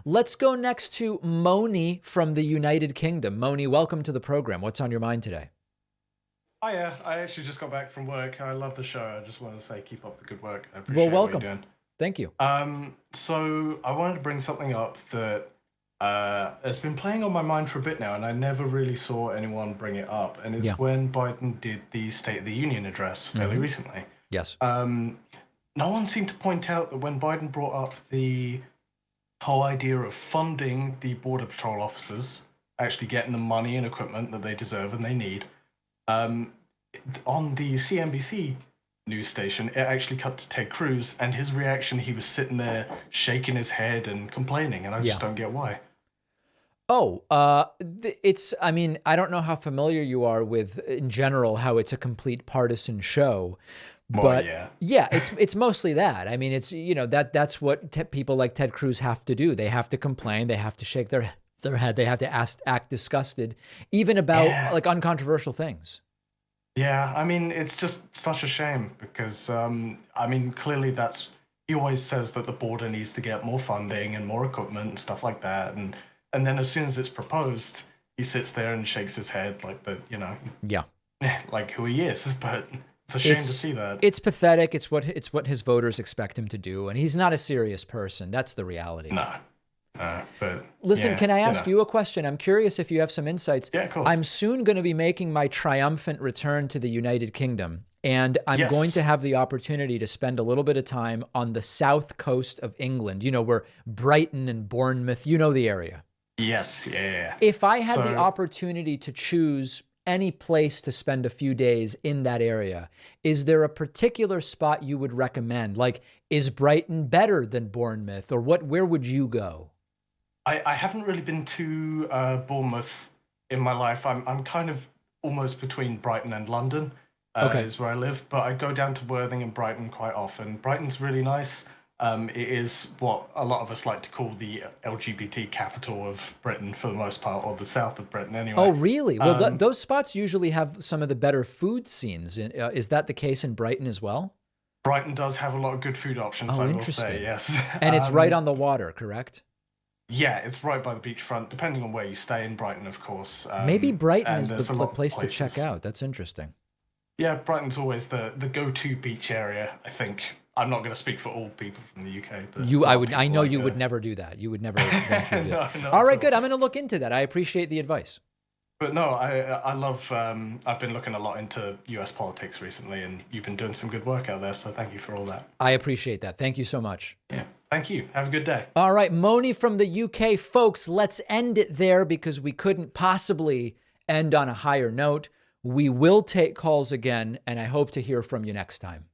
Let's go next to Moni from the United Kingdom. Moni, welcome to the program. What's on your mind today? Hiya, I actually just got back from work. I love the show. I just want to say keep up the good work. I Well, appreciate what you're welcome. doing. Thank you. So I wanted to bring something up that has been playing on my mind for a bit now, and I never really saw anyone bring it up. And it's Yeah. when Biden did the State of the Union address fairly recently. Yes. No one seemed to point out that when Biden brought up the whole idea of funding the Border Patrol officers, actually getting the money and equipment that they deserve and they need, um, on the CNBC news station, it actually cut to Ted Cruz, and his reaction, he was sitting there shaking his head and complaining, and I Yeah. just don't get why. Oh, I mean, I don't know how familiar you are with, in general, how it's a complete partisan show, Well, but yeah. yeah, it's mostly that. I mean, it's, that's what people like Ted Cruz have to do. They have to complain. They have to shake their head. They have to act disgusted, even about Yeah. like uncontroversial things. Yeah, I mean, it's just such a shame because, I mean, clearly he always says that the border needs to get more funding and more equipment and stuff like that. And then as soon as it's proposed, he sits there and shakes his head like Yeah. like who he is. But it's a shame to see that. It's pathetic. It's what his voters expect him to do, and he's not a serious person. That's the reality. No, but Listen, yeah, can I ask you a question? I'm curious if you have some insights. Yeah, of course. I'm soon going to be making my triumphant return to the United Kingdom, and I'm going to Yes. have the opportunity to spend a little bit of time on the south coast of England, where Brighton and Bournemouth, the area. Yes, yeah, yeah, yeah. If I had the So opportunity to choose any place to spend a few days in that area, is there a particular spot you would recommend? Like, is Brighton better than Bournemouth, or where would you go? I haven't really been to Bournemouth in my life. I'm kind of almost between Brighton and London, Okay. is where I live. But I go down to Worthing and Brighton quite often. Brighton's really nice. It is what a lot of us like to call the LGBT capital of Britain for the most part, or the south of Britain Oh, anyway. really? Well, Um, those spots usually have some of the better food scenes. Is that the case in Brighton as well? Brighton does have a lot of good food options, Oh, I will say, interesting. yes. And it's right on the water, correct? Yeah, it's right by the beachfront, depending on where you stay in Brighton, of course. Maybe Brighton And is the there's a lot of place to check places. out. That's interesting. Yeah, Brighton's always the go-to beach area, I think. I'm not going to speak for all people from the UK, but a lot of I people know like you would never do that. You would never venture to do that. No, not All at right, all. good. I'm going to look into that. I appreciate the advice. But no, I love. I've been looking a lot into US politics recently, and you've been doing some good work out there. So thank you for all that. I appreciate that. Thank you so much. Yeah, thank you. Have a good day. All right, Moni from the UK. Folks, let's end it there because we couldn't possibly end on a higher note. We will take calls again, and I hope to hear from you next time.